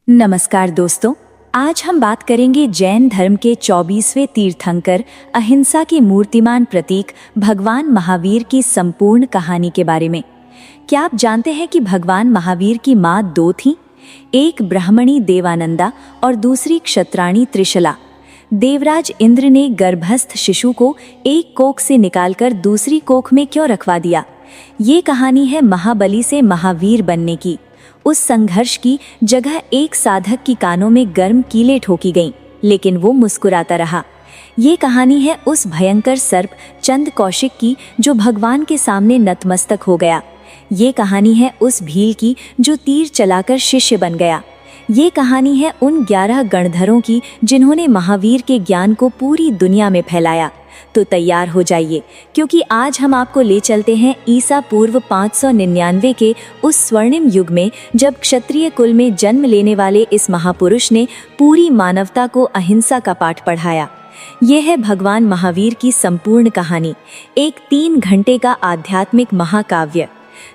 नमस्कार दोस्तों, आज हम बात करेंगे जैन धर्म के 24वें तीर्थंकर, अहिंसा के मूर्तिमान प्रतीक भगवान महावीर की संपूर्ण कहानी के बारे में। क्या आप जानते हैं कि भगवान महावीर की माँ दो थीं? एक ब्राह्मणी देवानंदा और दूसरी क्षत्राणी त्रिशला। देवराज इंद्र ने गर्भस्थ शिशु को एक कोख से निकालकर दूसरी कोख में क्यों रखवा दिया? ये कहानी है महाबली से महावीर बनने की। उस संघर्ष की जगह एक साधक की कानों में गर्म कीलें ठोकी गईं, लेकिन वो मुस्कुराता रहा। ये कहानी है उस भयंकर सर्प चंद कौशिक की जो भगवान के सामने नतमस्तक हो गया। ये कहानी है उस भील की जो तीर चलाकर शिष्य बन गया। ये कहानी है उन 11 गणधरों की जिन्होंने महावीर के ज्ञान को पूरी दुनिया में फैलाया। तो तैयार हो जाइए, क्योंकि आज हम आपको ले चलते हैं ईसा पूर्व 599 के उस स्वर्णिम युग में, जब क्षत्रिय कुल में जन्म लेने वाले इस महापुरुष ने पूरी मानवता को अहिंसा का पाठ पढ़ाया। यह है भगवान महावीर की संपूर्ण कहानी, एक 3 घंटे का आध्यात्मिक महाकाव्य।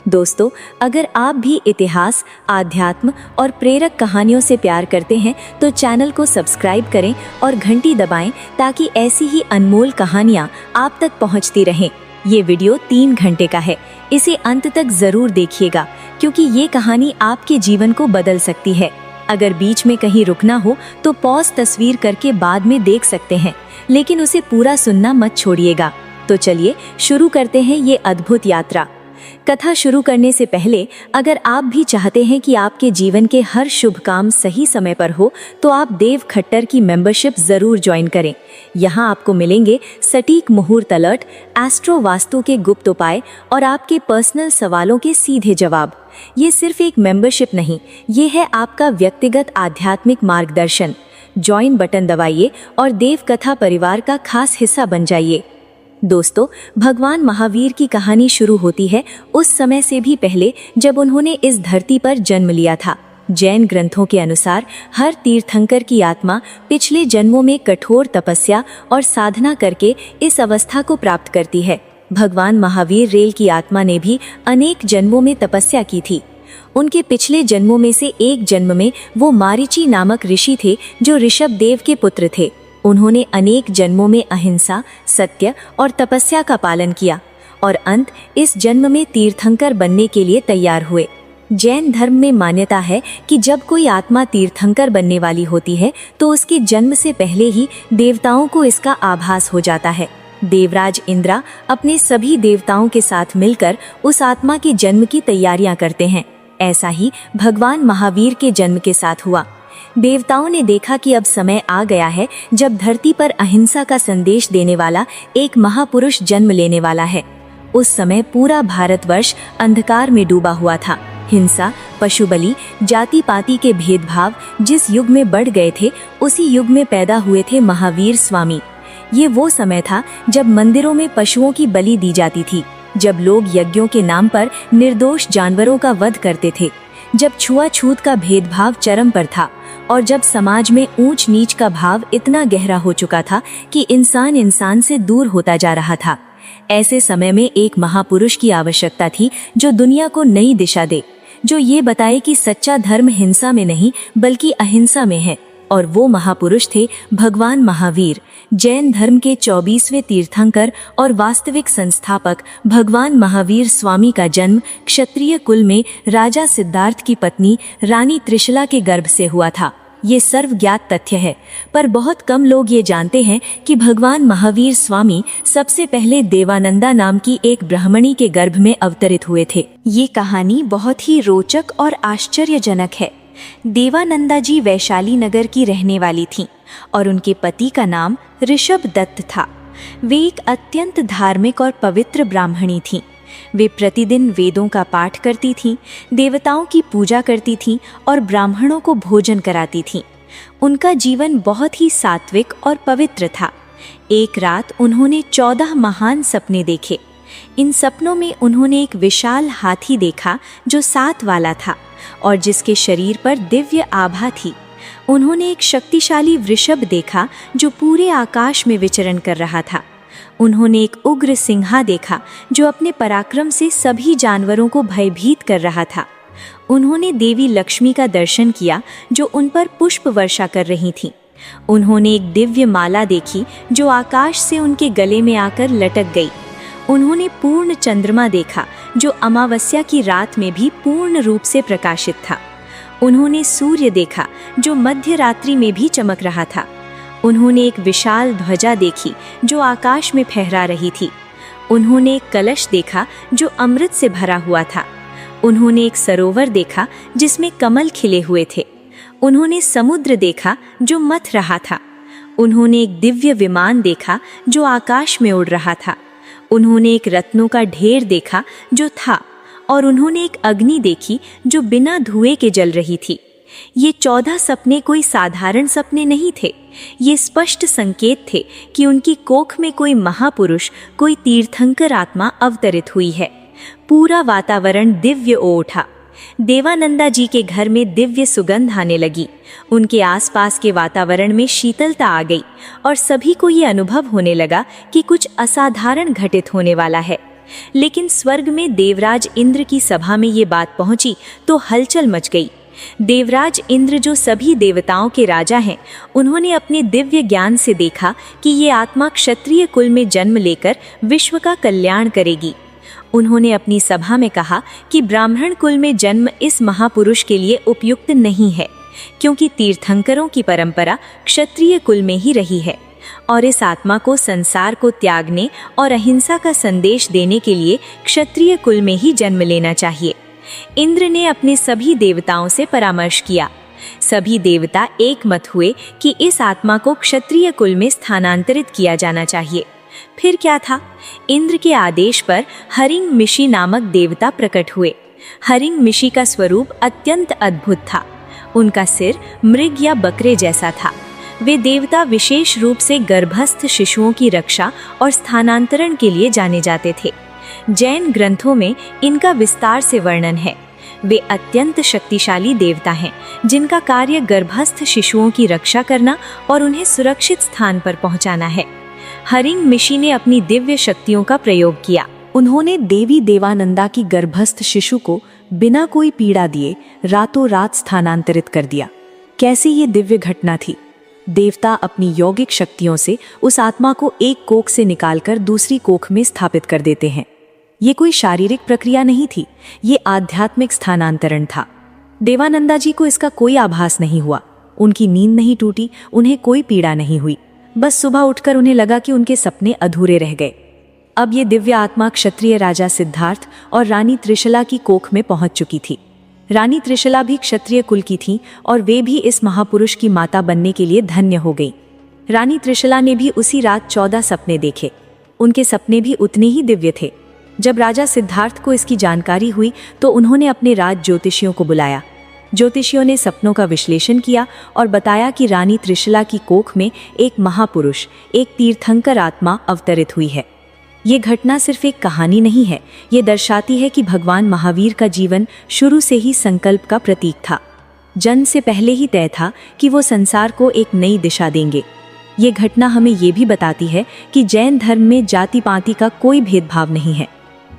दोस्तों, अगर आप भी इतिहास, आध्यात्म और प्रेरक कहानियों से प्यार करते हैं तो चैनल को सब्सक्राइब करें और घंटी दबाएं, ताकि ऐसी ही अनमोल कहानियां आप तक पहुंचती रहें। ये वीडियो 3 घंटे का है, इसे अंत तक जरूर देखिएगा, क्योंकि ये कहानी आपके जीवन को बदल सकती है। अगर बीच में कहीं रुकना हो तो पॉज तस्वीर करके बाद में देख सकते हैं, लेकिन उसे पूरा सुनना मत छोड़िएगा। तो चलिए शुरू करते हैं ये अद्भुत यात्रा। कथा शुरू करने से पहले, अगर आप भी चाहते हैं कि आपके जीवन के हर शुभ काम सही समय पर हो, तो आप देव खट्टर की मेंबरशिप जरूर ज्वाइन करें। यहाँ आपको मिलेंगे सटीक मुहूर्त अलर्ट, एस्ट्रो वास्तु के गुप्त उपाय और आपके पर्सनल सवालों के सीधे जवाब। ये सिर्फ एक मेंबरशिप नहीं, ये है आपका व्यक्तिगत आध्यात्मिक मार्गदर्शन। ज्वाइन बटन दबाइए और देव कथा परिवार का खास हिस्सा बन जाइए। दोस्तों, भगवान महावीर की कहानी शुरू होती है उस समय से भी पहले जब उन्होंने इस धरती पर जन्म लिया था। जैन ग्रंथों के अनुसार हर तीर्थंकर की आत्मा पिछले जन्मों में कठोर तपस्या और साधना करके इस अवस्था को प्राप्त करती है। भगवान महावीर रेल की आत्मा ने भी अनेक जन्मों में तपस्या की थी। उनके पिछले जन्मों में से एक जन्म में वो मारीची नामक ऋषि थे जो ऋषभ देव के पुत्र थे। उन्होंने अनेक जन्मों में अहिंसा, सत्य और तपस्या का पालन किया और अंत इस जन्म में तीर्थंकर बनने के लिए तैयार हुए। जैन धर्म में मान्यता है कि जब कोई आत्मा तीर्थंकर बनने वाली होती है तो उसके जन्म से पहले ही देवताओं को इसका आभास हो जाता है। देवराज इंद्र अपने सभी देवताओं के साथ मिलकर उस आत्मा के जन्म की तैयारियां करते हैं। ऐसा ही भगवान महावीर के जन्म के साथ हुआ। देवताओं ने देखा कि अब समय आ गया है जब धरती पर अहिंसा का संदेश देने वाला एक महापुरुष जन्म लेने वाला है। उस समय पूरा भारतवर्ष अंधकार में डूबा हुआ था। हिंसा, पशु बलि, जाति पाति के भेदभाव जिस युग में बढ़ गए थे, उसी युग में पैदा हुए थे महावीर स्वामी। ये वो समय था जब मंदिरों में पशुओं की बलि दी जाती थी, जब लोग यज्ञों के नाम पर निर्दोष जानवरों का वध करते थे, जब छुआछूत का भेदभाव चरम पर था और जब समाज में ऊंच नीच का भाव इतना गहरा हो चुका था कि इंसान इंसान से दूर होता जा रहा था। ऐसे समय में एक महापुरुष की आवश्यकता थी जो दुनिया को नई दिशा दे, जो ये बताए कि सच्चा धर्म हिंसा में नहीं बल्कि अहिंसा में है। और वो महापुरुष थे भगवान महावीर, जैन धर्म के 24वें तीर्थंकर और वास्तविक संस्थापक। भगवान महावीर स्वामी का जन्म क्षत्रिय कुल में राजा सिद्धार्थ की पत्नी रानी त्रिशला के गर्भ से हुआ था। ये सर्वज्ञात तथ्य है, पर बहुत कम लोग ये जानते हैं कि भगवान महावीर स्वामी सबसे पहले देवानंदा नाम की एक ब्राह्मणी के गर्भ में अवतरित हुए थे। ये कहानी बहुत ही रोचक और आश्चर्यजनक है। देवानंदा जी वैशाली नगर की रहने वाली थीं और उनके पति का नाम ऋषभ दत्त था। वे एक अत्यंत धार्मिक और पवित्र ब्राह्मणी थीं। वे प्रतिदिन वेदों का पाठ करती थीं, देवताओं की पूजा करती थीं और ब्राह्मणों को भोजन कराती थीं। उनका जीवन बहुत ही सात्विक और पवित्र था। एक रात उन्होंने 14 महान सपने देखे। इन सपनों में उन्होंने एक विशाल हाथी देखा जो 7 वाला था और जिसके शरीर पर दिव्य आभा थी। उन्होंने एक शक्तिशाली वृषभ देखा जो पूरे आकाश में विचरण कर रहा था। उन्होंने एक उग्र सिंहा देखा जो अपने पराक्रम से सभी जानवरों को भयभीत कर रहा था। उन्होंने देवी लक्ष्मी का दर्शन किया जो उन पर पुष्प वर्षा कर रही थीं। उन्होंने एक दिव्य माला देखी जो आकाश से उनके गले में आकर लटक गई। उन्होंने पूर्ण चंद्रमा देखा जो अमावस्या की रात में भी पूर्ण रूप से प्रकाशित था। उन्होंने सूर्य देखा जो मध्य रात्रि में भी चमक रहा था। उन्होंने एक विशाल ध्वजा देखी जो आकाश में फहरा रही थी। उन्होंने एक कलश देखा जो अमृत से भरा हुआ था। उन्होंने एक सरोवर देखा जिसमें कमल खिले हुए थे। उन्होंने समुद्र देखा जो मथ रहा था। उन्होंने एक दिव्य विमान देखा जो आकाश में उड़ रहा था। उन्होंने एक रत्नों का ढेर देखा जो था, और उन्होंने एक अग्नि देखी जो बिना धुएं के जल रही थी। ये 14 सपने कोई साधारण सपने नहीं थे। ये स्पष्ट संकेत थे कि उनकी कोख में कोई महापुरुष, कोई तीर्थंकर आत्मा अवतरित हुई है। पूरा वातावरण दिव्य हो उठा। देवानंदा जी के घर में दिव्य सुगंध आने लगी। उनके आसपास के वातावरण में शीतलता आ गई और सभी को ये अनुभव होने लगा कि कुछ असाधारण घटित होने वाला है। लेकिन स्वर्ग में देवराज इंद्र की सभा में ये बात पहुंची तो हलचल मच गई। देवराज इंद्र जो सभी देवताओं के राजा हैं, उन्होंने अपने दिव्य ज्ञान से देखा कि ये आत्मा क्षत्रिय कुल में जन्म लेकर विश्व का कल्याण करेगी। उन्होंने अपनी सभा में कहा कि ब्राह्मण कुल में जन्म इस महापुरुष के लिए उपयुक्त नहीं है, क्योंकि तीर्थंकरों की परंपरा क्षत्रिय कुल में ही रही है और इस आत्मा को संसार को त्यागने और अहिंसा का संदेश देने के लिए क्षत्रिय कुल में ही जन्म लेना चाहिए। इंद्र ने अपने सभी देवताओं से परामर्श किया। सभी देवता एक मत हुए कि इस आत्मा को क्षत्रिय कुल में स्थानांतरित किया जाना चाहिए। फिर क्या था? इंद्र के आदेश पर हरिंग मिशी नामक देवता प्रकट हुए। हरिंग मिशी का स्वरूप अत्यंत अद्भुत था। उनका सिर मृग या बकरे जैसा था। वे देवता विशेष रूप से गर्भस्थ शिशुओं की रक्षा और स्थानांतरण के लिए जाने जाते थे। जैन ग्रंथों में इनका विस्तार से वर्णन है। वे अत्यंत शक्तिशाली देवता हैं जिनका कार्य गर्भस्थ शिशुओं की रक्षा करना और उन्हें सुरक्षित स्थान पर पहुंचाना है। हरिंग मिशी ने अपनी दिव्य शक्तियों का प्रयोग किया। उन्होंने देवी देवानंदा की गर्भस्थ शिशु को बिना कोई पीड़ा दिए रातों रात स्थानांतरित कर दिया। कैसी ये दिव्य घटना थी! देवता अपनी यौगिक शक्तियों से उस आत्मा को एक कोख से निकालकर दूसरी कोख में स्थापित कर देते हैं। ये कोई शारीरिक प्रक्रिया नहीं थी, ये आध्यात्मिक स्थानांतरण था। देवानंदा जी को इसका कोई आभास नहीं हुआ। उनकी नींद नहीं टूटी, उन्हें कोई पीड़ा नहीं हुई। बस सुबह उठकर उन्हें लगा कि उनके सपने अधूरे रह गए। अब ये दिव्य आत्मा क्षत्रिय राजा सिद्धार्थ और रानी त्रिशला की कोख में पहुंच चुकी थी। रानी त्रिशला भी क्षत्रिय कुल की थी और वे भी इस महापुरुष की माता बनने के लिए धन्य हो गई। रानी त्रिशला ने भी उसी रात 14 सपने देखे। उनके सपने भी उतने ही दिव्य थे। जब राजा सिद्धार्थ को इसकी जानकारी हुई तो उन्होंने अपने राज ज्योतिषियों को बुलाया। ज्योतिषियों ने सपनों का विश्लेषण किया और बताया कि रानी त्रिशला की कोख में एक महापुरुष, एक तीर्थंकर आत्मा अवतरित हुई है। ये घटना सिर्फ एक कहानी नहीं है, ये दर्शाती है कि भगवान महावीर का जीवन शुरू से ही संकल्प का प्रतीक था। जन्म से पहले ही तय था कि वो संसार को एक नई दिशा देंगे। ये घटना हमें ये भी बताती है कि जैन धर्म में जाति पाति का कोई भेदभाव नहीं है।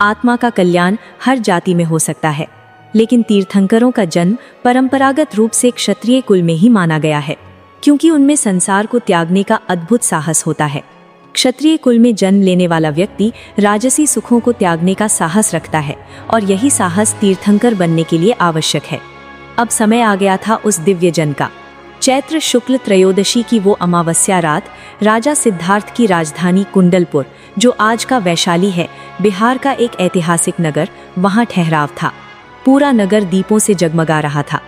आत्मा का कल्याण हर जाति में हो सकता है, लेकिन तीर्थंकरों का जन्म परंपरागत रूप से क्षत्रिय कुल में ही माना गया है, क्योंकि उनमें संसार को त्यागने का अद्भुत साहस होता है। क्षत्रिय कुल में जन्म लेने वाला व्यक्ति राजसी सुखों को त्यागने का साहस रखता है और यही साहस तीर्थंकर बनने के लिए आवश्यक है। अब समय आ गया था उस दिव्य जन का। चैत्र शुक्ल त्रयोदशी की वो अमावस्या रात राजा सिद्धार्थ की राजधानी कुंडलपुर, जो आज का वैशाली है, बिहार का एक ऐतिहासिक नगर, वहां ठहराव था। पूरा नगर दीपों से जगमगा रहा था,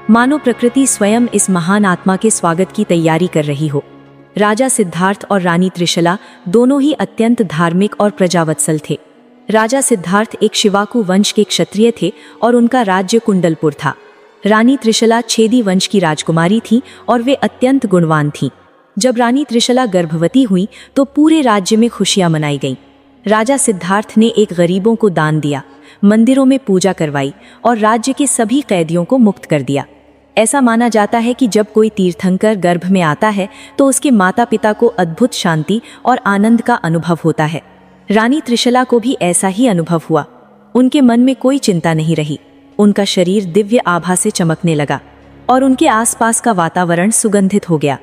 मानो प्रकृति स्वयं इस महान आत्मा के स्वागत की तैयारी कर रही हो। राजा सिद्धार्थ और रानी त्रिशला दोनों ही अत्यंत धार्मिक और प्रजावत्सल थे। राजा सिद्धार्थ एक शिवाकू वंश के क्षत्रिय थे और उनका राज्य कुंडलपुर था। रानी त्रिशला छेदी वंश की राजकुमारी थी और वे अत्यंत गुणवान थीं। जब रानी त्रिशला गर्भवती हुई तो पूरे राज्य में खुशियां मनाई गईं। राजा सिद्धार्थ ने एक गरीबों को दान दिया, मंदिरों में पूजा करवाई और राज्य के सभी कैदियों को मुक्त कर दिया। ऐसा माना जाता है कि जब कोई तीर्थंकर गर्भ में आता है तो उसके माता पिता को अद्भुत शांति और आनंद का अनुभव होता है। रानी त्रिशला को भी ऐसा ही अनुभव हुआ। उनके मन में कोई चिंता नहीं रही। उनका शरीर दिव्य आभा से चमकने लगा और उनके आसपास का वातावरण सुगंधित हो गया।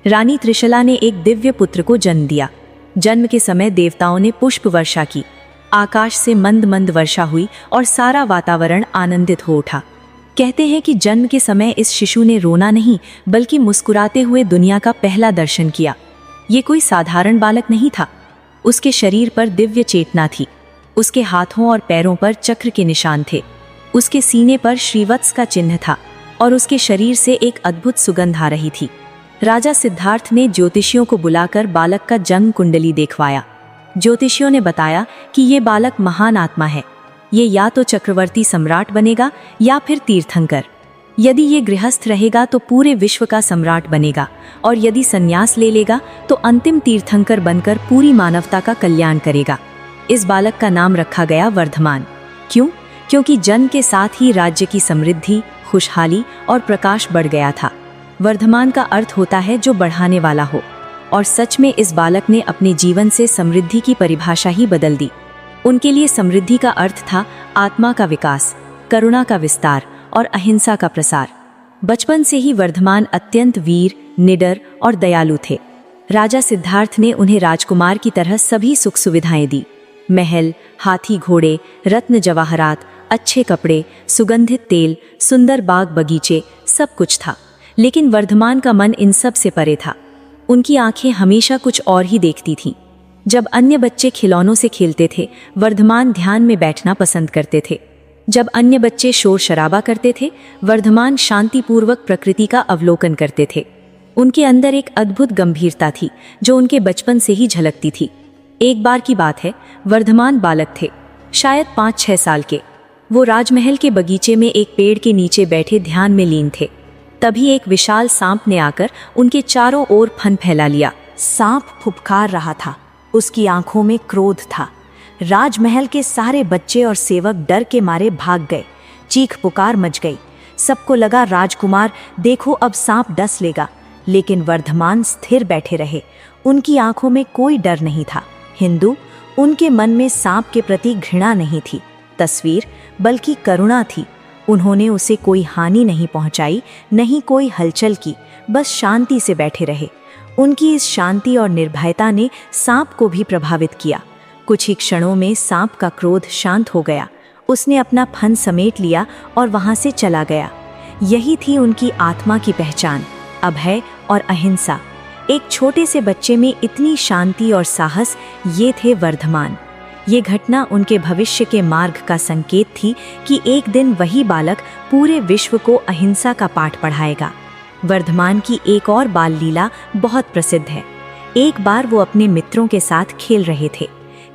रानी त्रिशला ने एक दिव्य पुत्र को जन्म दिया। जन्म के समय देवताओं ने पुष्प वर्षा की, आकाश से मंद मंद वर्षा हुई और सारा वातावरण आनंदित हो उठा। कहते हैं कि जन्म के समय इस शिशु ने रोना नहीं बल्कि मुस्कुराते हुए दुनिया का पहला दर्शन किया। ये कोई साधारण बालक नहीं था। उसके शरीर पर दिव्य चेतना थी। उसके हाथों और पैरों पर चक्र के निशान थे। उसके सीने पर श्रीवत्स का चिन्ह था और उसके शरीर से एक अद्भुत सुगंध आ रही थी। राजा सिद्धार्थ ने ज्योतिषियों को बुलाकर बालक का जन्म कुंडली देखवाया। ज्योतिषियों ने बताया कि ये बालक महान आत्मा है। ये या तो चक्रवर्ती सम्राट बनेगा या फिर तीर्थंकर। यदि ये गृहस्थ रहेगा तो पूरे विश्व का सम्राट बनेगा और यदि संन्यास ले लेगा तो अंतिम तीर्थंकर बनकर पूरी मानवता का कल्याण करेगा। इस बालक का नाम रखा गया वर्धमान। क्यों? क्योंकि जन्म के साथ ही राज्य की समृद्धि, खुशहाली और प्रकाश बढ़ गया था। वर्धमान का अर्थ होता है जो बढ़ाने वाला हो, और सच में इस बालक ने अपने जीवन से समृद्धि की परिभाषा ही बदल दी। उनके लिए समृद्धि का अर्थ था आत्मा का विकास, करुणा का विस्तार और अहिंसा का प्रसार। बचपन से ही वर्धमान अत्यंत वीर, निडर और दयालु थे। राजा सिद्धार्थ ने उन्हें राजकुमार की तरह सभी सुख सुविधाएं दी। महल, हाथी घोड़े, रत्न जवाहरात, अच्छे कपड़े, सुगंधित तेल, सुंदर बाग बगीचे, सब कुछ था। लेकिन वर्धमान का मन इन सब से परे था। उनकी आंखें हमेशा कुछ और ही देखती थीं। जब अन्य बच्चे खिलौनों से खेलते थे, वर्धमान ध्यान में बैठना पसंद करते थे। जब अन्य बच्चे शोर शराबा करते थे, वर्धमान शांतिपूर्वक प्रकृति का अवलोकन करते थे। उनके अंदर एक अद्भुत गंभीरता थी जो उनके बचपन से ही झलकती थी। एक बार की बात है, वर्धमान बालक थे, शायद 5-6 साल के। वो राजमहल के बगीचे में एक पेड़ के नीचे बैठे ध्यान में लीन थे। तभी एक विशाल सांप ने आकर उनके चारों ओर फन फैला लिया। सांप फुफकार रहा था, उसकी आंखों में क्रोध था। राजमहल के सारे बच्चे और सेवक डर के मारे भाग गए। चीख पुकार मच गई। सबको लगा राजकुमार देखो अब सांप डस लेगा, लेकिन वर्धमान स्थिर बैठे रहे। उनकी आंखों में कोई डर नहीं था। हिंदू, उनके मन में सांप के प्रति घृणा नहीं थी, तस्वीर, बल्कि करुणा थी। उन्होंने उसे कोई हानि नहीं पहुंचाई, नहीं कोई हलचल की, बस शांति से बैठे रहे। उनकी इस शांति और निर्भयता ने सांप को भी प्रभावित किया। कुछ ही क्षणों में सांप का क्रोध शांत हो गया। उसने अपना फन समेट लिया और वहां से चला गया। यही थी उनकी आत्मा की पहचान, अभय और अहिंसा। एक छोटे से बच्चे में इतनी शांति और साहस, ये थे वर्धमान। ये घटना उनके भविष्य के मार्ग का संकेत थी कि एक दिन वही बालक पूरे विश्व को अहिंसा का पाठ पढ़ाएगा। वर्धमान की एक और बाल लीला बहुत प्रसिद्ध है। एक बार वो अपने मित्रों के साथ खेल रहे थे।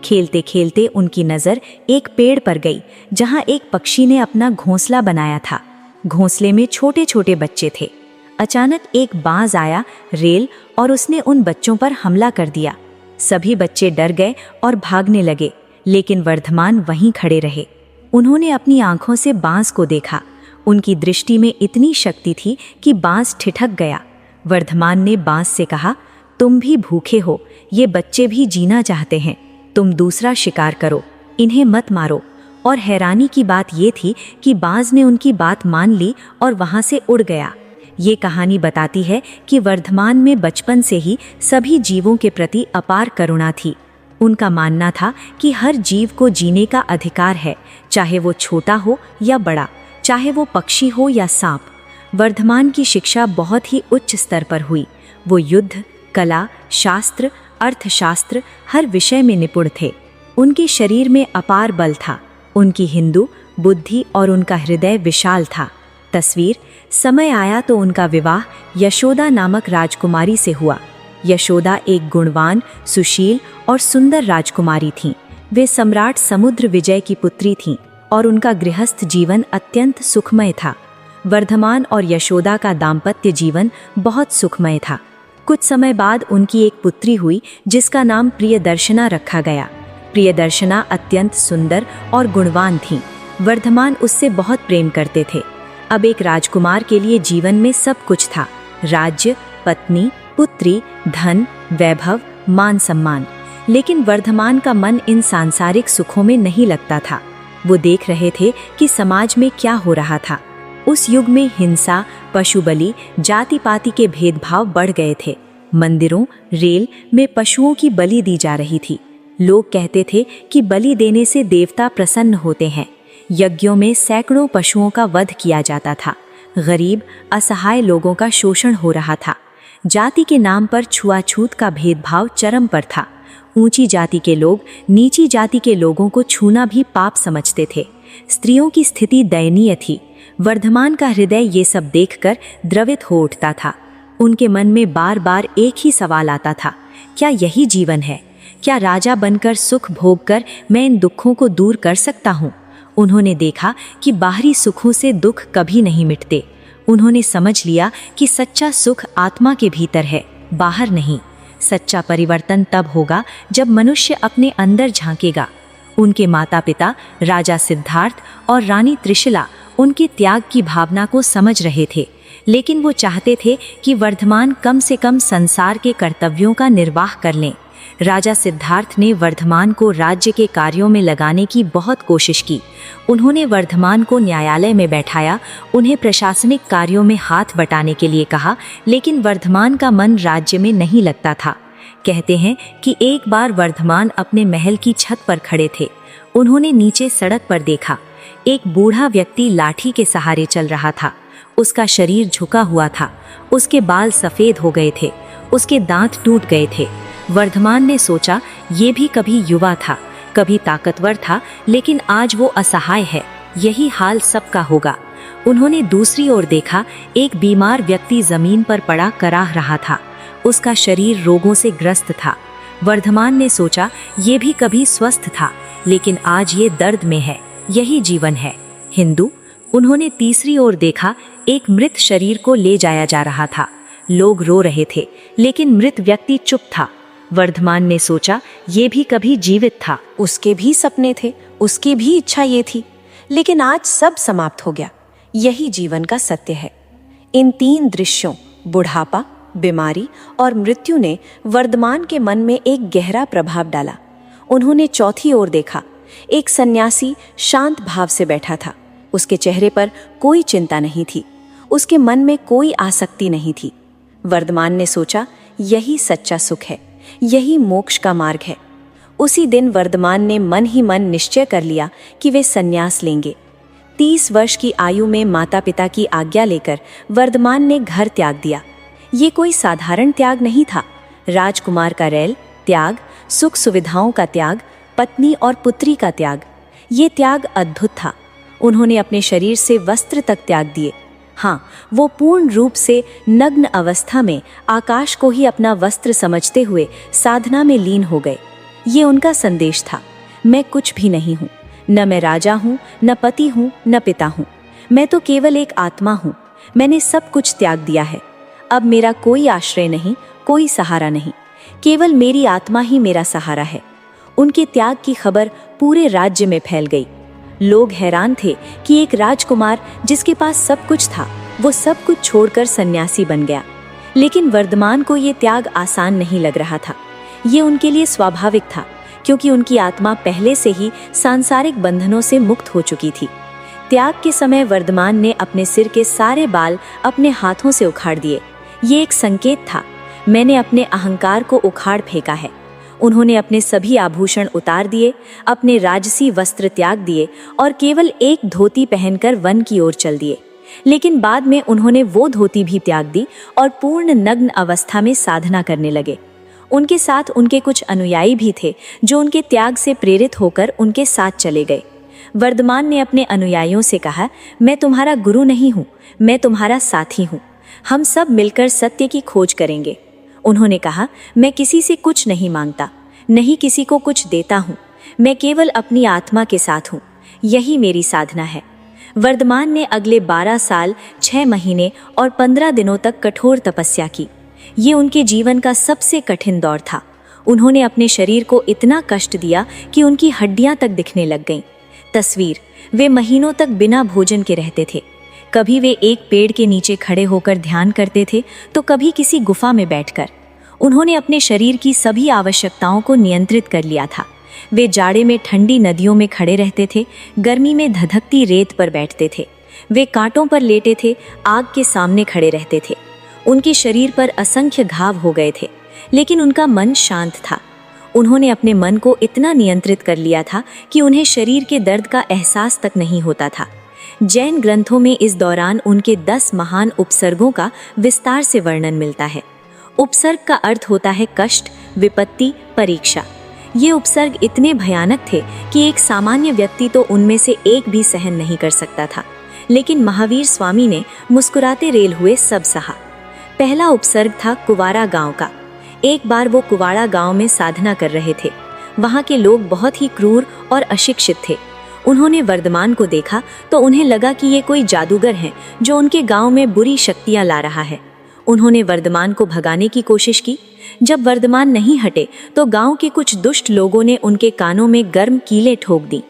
खेलते खेलते उनकी नज़र एक पेड़ पर गई जहां एक पक्षी ने अपना घोंसला बनाया था। घोंसले में छोटे छोटे बच्चे थे। अचानक एक बाज आया, रेल, और उसने उन बच्चों पर हमला कर दिया। सभी बच्चे डर गए और भागने लगे, लेकिन वर्धमान वहीं खड़े रहे। उन्होंने अपनी आंखों से बांस को देखा। उनकी दृष्टि में इतनी शक्ति थी कि बांस ठिठक गया। वर्धमान ने बांस से कहा, तुम भी भूखे हो, ये बच्चे भी जीना चाहते हैं, तुम दूसरा शिकार करो, इन्हें मत मारो। और हैरानी की बात ये थी कि बाज ने उनकी बात मान ली और वहां से उड़ गया। ये कहानी बताती है कि वर्धमान में बचपन से ही सभी जीवों के प्रति अपार करुणा थी। उनका मानना था कि हर जीव को जीने का अधिकार है, चाहे वो छोटा हो या बड़ा, चाहे वो पक्षी हो या सांप। वर्धमान की शिक्षा बहुत ही उच्च स्तर पर हुई। वो युद्ध, कला, शास्त्र, अर्थशास्त्र, हर विषय में निपुण थे। उनके शरीर में अपार बल था। उनकी हिंदू बुद्धि और उनका हृदय विशाल था। तस्वीर, समय आया तो उनका विवाह यशोदा नामक राजकुमारी से हुआ। यशोदा एक गुणवान, सुशील और सुंदर राजकुमारी थीं। वे सम्राट समुद्र विजय की पुत्री थीं और उनका गृहस्थ जीवन अत्यंत सुखमय था। वर्धमान और यशोदा का दाम्पत्य जीवन बहुत सुखमय था। कुछ समय बाद उनकी एक पुत्री हुई जिसका नाम प्रियदर्शना रखा गया। प्रियदर्शना अत्यंत सुंदर और गुणवान थीं। वर्धमान उससे बहुत प्रेम करते थे। अब एक राजकुमार के लिए जीवन में सब कुछ था, राज्य, पत्नी, पुत्री, धन, वैभव, मान सम्मान। लेकिन वर्धमान का मन इन सांसारिक सुखों में नहीं लगता था। वो देख रहे थे कि समाज में क्या हो रहा था। उस युग में हिंसा, पशु बलि, जाति पाति के भेदभाव बढ़ गए थे। मंदिरों, रेल में पशुओं की बलि दी जा रही थी। लोग कहते थे कि बलि देने से देवता प्रसन्न होते हैं। यज्ञों में सैकड़ों पशुओं का वध किया जाता था। गरीब, असहाय लोगों का शोषण हो रहा था। जाति के नाम पर छुआछूत का भेदभाव चरम पर था। ऊंची जाति के लोग नीची जाति के लोगों को छूना भी पाप समझते थे। स्त्रियों की स्थिति दयनीय थी। वर्धमान का हृदय ये सब देखकर द्रवित हो उठता था। उनके मन में बार बार एक ही सवाल आता था, क्या यही जीवन है? क्या राजा बनकर सुख भोग कर मैं इन दुखों को दूर कर सकता हूँ? उन्होंने देखा कि बाहरी सुखों से दुख कभी नहीं मिटते। उन्होंने समझ लिया कि सच्चा सुख आत्मा के भीतर है, बाहर नहीं। सच्चा परिवर्तन तब होगा जब मनुष्य अपने अंदर झांकेगा। उनके माता पिता राजा सिद्धार्थ और रानी त्रिशला उनके त्याग की भावना को समझ रहे थे, लेकिन वो चाहते थे कि वर्धमान कम से कम संसार के कर्तव्यों का निर्वाह कर लें। राजा सिद्धार्थ ने वर्धमान को राज्य के कार्यों में लगाने की बहुत कोशिश की। उन्होंने वर्धमान को न्यायालय में बैठाया, उन्हें प्रशासनिक कार्यों में हाथ बटाने के लिए कहा, लेकिन वर्धमान का मन राज्य में नहीं लगता था। कहते हैं कि एक बार वर्धमान अपने महल की छत पर खड़े थे। उन्होंने नीचे सड़क पर देखा। एक बूढ़ा व्यक्ति लाठी के सहारे चल रहा था। उसका शरीर झुका हुआ था। उसके बाल सफेद हो गए थे। उसके दांत टूट गए थे। वर्धमान ने सोचा, ये भी कभी युवा था, कभी ताकतवर था, लेकिन आज वो असहाय है। यही हाल सबका होगा। उन्होंने दूसरी ओर देखा। एक बीमार व्यक्ति जमीन पर पड़ा कराह रहा था। उसका शरीर रोगों से ग्रस्त था। वर्धमान ने सोचा, ये भी कभी स्वस्थ था, लेकिन आज ये दर्द में है। यही जीवन है। हिंदू। उन्होंने तीसरी ओर देखा। एक मृत शरीर को ले जाया जा रहा था। लोग रो रहे थे, लेकिन मृत व्यक्ति चुप था। वर्धमान ने सोचा, ये भी कभी जीवित था। उसके भी सपने थे, उसकी भी इच्छा ये थी, लेकिन आज सब समाप्त हो गया। यही जीवन का सत्य है। इन तीन दृश्यों, बुढ़ापा, बीमारी और मृत्यु ने वर्धमान के मन में एक गहरा प्रभाव डाला। उन्होंने चौथी ओर देखा। एक सन्यासी शांत भाव से बैठा था। उसके चेहरे पर कोई चिंता नहीं थी। उसके मन में कोई आसक्ति नहीं थी। वर्धमान ने सोचा, यही सच्चा सुख है, यही मोक्ष का मार्ग है। उसी दिन वर्धमान ने मन ही मन निश्चय कर लिया कि वे संन्यास लेंगे। 30 वर्ष की आयु में माता पिता की आज्ञा लेकर वर्धमान ने घर त्याग दिया। ये कोई साधारण त्याग नहीं था। राजकुमार का रैल त्याग, सुख सुविधाओं का त्याग, पत्नी और पुत्री का त्याग। ये त्याग अद्भुत था। उन्होंने अपने शरीर से वस्त्र तक त्याग दिए। हाँ, वो पूर्ण रूप से नग्न अवस्था में आकाश को ही अपना वस्त्र समझते हुए साधना में लीन हो गए। ये उनका संदेश था, मैं कुछ भी नहीं हूँ, न मैं राजा हूँ, न पति हूँ, न पिता हूँ। मैं तो केवल एक आत्मा हूँ। मैंने सब कुछ त्याग दिया है। अब मेरा कोई आश्रय नहीं, कोई सहारा नहीं, केवल मेरी आत्मा ही मेरा सहारा है। उनके त्याग की खबर पूरे राज्य में फैल गई। लोग हैरान थे कि एक राजकुमार जिसके पास सब कुछ था, वो सब कुछ छोड़कर सन्यासी बन गया। लेकिन वर्धमान को ये त्याग आसान नहीं लग रहा था। ये उनके लिए स्वाभाविक था, क्योंकि उनकी आत्मा पहले से ही सांसारिक बंधनों से मुक्त हो चुकी थी। त्याग के समय वर्धमान ने अपने सिर के सारे बाल अपने हाथों से उखाड़ दिए। ये एक संकेत था, मैंने अपने अहंकार को उखाड़ फेंका है। उन्होंने अपने सभी आभूषण उतार दिए, अपने राजसी वस्त्र त्याग दिए और केवल एक धोती पहनकर वन की ओर चल दिए। लेकिन बाद में उन्होंने वो धोती भी त्याग दी और पूर्ण नग्न अवस्था में साधना करने लगे। उनके साथ उनके कुछ अनुयायी भी थे जो उनके त्याग से प्रेरित होकर उनके साथ चले गए। वर्धमान ने अपने अनुयायियों से कहा, मैं तुम्हारा गुरु नहीं हूँ, मैं तुम्हारा साथी हूँ। हम सब मिलकर सत्य की खोज करेंगे। उन्होंने कहा, मैं किसी से कुछ नहीं मांगता, नहीं किसी को कुछ देता हूँ। मैं केवल अपनी आत्मा के साथ हूँ। यही मेरी साधना है। वर्धमान ने अगले 12 साल, 6 महीने और 15 दिनों तक कठोर तपस्या की। ये उनके जीवन का सबसे कठिन दौर था। उन्होंने अपने शरीर को इतना कष्ट दिया कि उनकी हड्डियां तक दिखने लग गईं। तस्वीर, वे महीनों तक बिना भोजन के रहते थे। कभी वे एक पेड़ के नीचे खड़े होकर ध्यान करते थे, तो कभी किसी गुफा में बैठकर। उन्होंने अपने शरीर की सभी आवश्यकताओं को नियंत्रित कर लिया था, वे जाड़े में ठंडी नदियों में खड़े रहते थे, गर्मी में धधकती रेत पर बैठते थे। वे कांटों पर लेटे थे, आग के सामने खड़े रहते थे। उनके शरीर पर असंख्य घाव हो गए थे, लेकिन उनका मन शांत था। उन्होंने अपने मन को इतना नियंत्रित कर लिया था कि उन्हें शरीर के दर्द का एहसास तक नहीं होता था। जैन ग्रंथों में इस दौरान उनके 10 महान उपसर्गों का विस्तार से वर्णन मिलता है। उपसर्ग का अर्थ होता है कष्ट, विपत्ति, परीक्षा। ये उपसर्ग इतने भयानक थे कि एक सामान्य व्यक्ति तो उनमें से एक भी सहन नहीं कर सकता था, लेकिन महावीर स्वामी ने मुस्कुराते रेल हुए सब सहा। पहला उपसर्ग था कुवारा गांव का। एक बार वो कुवाड़ा गांव में साधना कर रहे थे। वहां के लोग बहुत ही क्रूर और अशिक्षित थे। उन्होंने वर्धमान को देखा तो उन्हें लगा कि ये कोई जादूगर है जो उनके गांव में बुरी शक्तियां ला रहा है। उन्होंने वर्धमान को भगाने की कोशिश की। जब वर्धमान नहीं हटे तो गांव के कुछ दुष्ट लोगों ने उनके कानों में गर्म कीलें ठोक दी।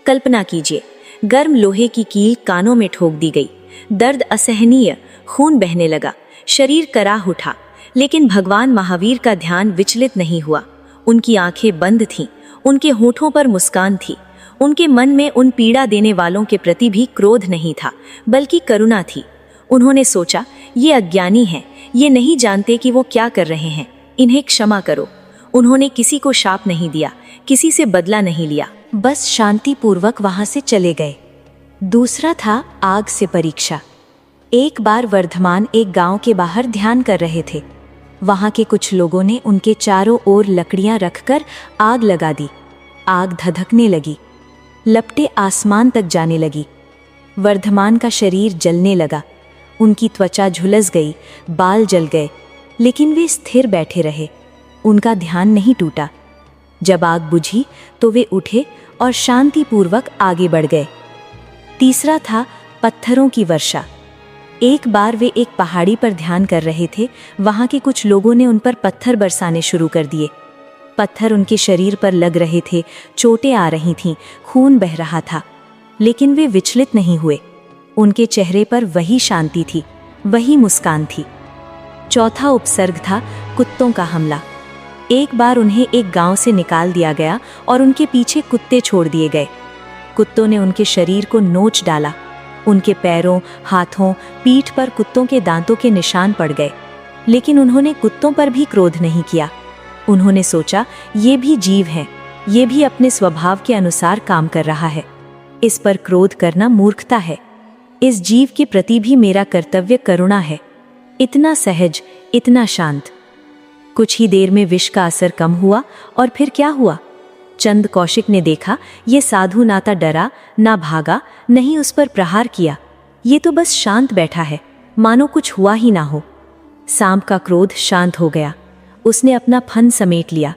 कल्पना कीजिए, गर्म लोहे की कील कानों में ठोक दी गई। दर्द असहनीय, खून बहने लगा, शरीर कराह उठा, लेकिन भगवान महावीर का ध्यान विचलित नहीं हुआ। उनकी आंखें बंद थीं, उनके होठों पर मुस्कान थी। उनके मन में उन पीड़ा देने वालों के प्रति भी क्रोध नहीं था, बल्कि करुणा थी। उन्होंने सोचा, ये अज्ञानी हैं, ये नहीं जानते कि वो क्या कर रहे हैं, इन्हें क्षमा करो। उन्होंने किसी को शाप नहीं दिया, किसी से बदला नहीं लिया, बस शांतिपूर्वक वहां से चले गए। दूसरा था आग से परीक्षा। एक बार वर्धमान एक गांव के बाहर ध्यान कर रहे थे। वहां के कुछ लोगों ने उनके चारों ओर लकड़ियां रखकर आग लगा दी। आग धधकने लगी, लपटें आसमान तक जाने लगी। वर्धमान का शरीर जलने लगा, उनकी त्वचा झुलस गई, बाल जल गए, लेकिन वे स्थिर बैठे रहे। उनका ध्यान नहीं टूटा। जब आग बुझी तो वे उठे और शांतिपूर्वक आगे बढ़ गए। तीसरा था पत्थरों की वर्षा। एक बार वे एक पहाड़ी पर ध्यान कर रहे थे। वहां के कुछ लोगों ने उन पर पत्थर बरसाने शुरू कर दिए। पत्थर उनके शरीर पर लग रहे थे, चोटें आ रही थीं, खून बह रहा था, लेकिन वे विचलित नहीं हुए। उनके चेहरे पर वही शांति थी, वही मुस्कान थी। चौथा उपसर्ग था कुत्तों का हमला। एक बार उन्हें एक गांव से निकाल दिया गया और उनके पीछे कुत्ते छोड़ दिए गए। कुत्तों ने उनके शरीर को नोच डाला। उनके पैरों, हाथों, पीठ पर कुत्तों के दांतों के निशान पड़ गए, लेकिन उन्होंने कुत्तों पर भी क्रोध नहीं किया। उन्होंने सोचा, ये भी जीव है, ये भी अपने स्वभाव के अनुसार काम कर रहा है। इस पर क्रोध करना मूर्खता है। इस जीव के प्रति भी मेरा कर्तव्य करुणा है। इतना सहज, इतना शांत। कुछ ही देर में विष का असर कम हुआ और फिर क्या हुआ? चंद कौशिक ने देखा, ये साधु ना तो डरा, ना भागा, नहीं उस पर प्रहार किया। ये तो बस शांत बैठा है, मानो कुछ हुआ ही ना हो। सांप का क्रोध शांत हो गया। उसने अपना फन समेट लिया।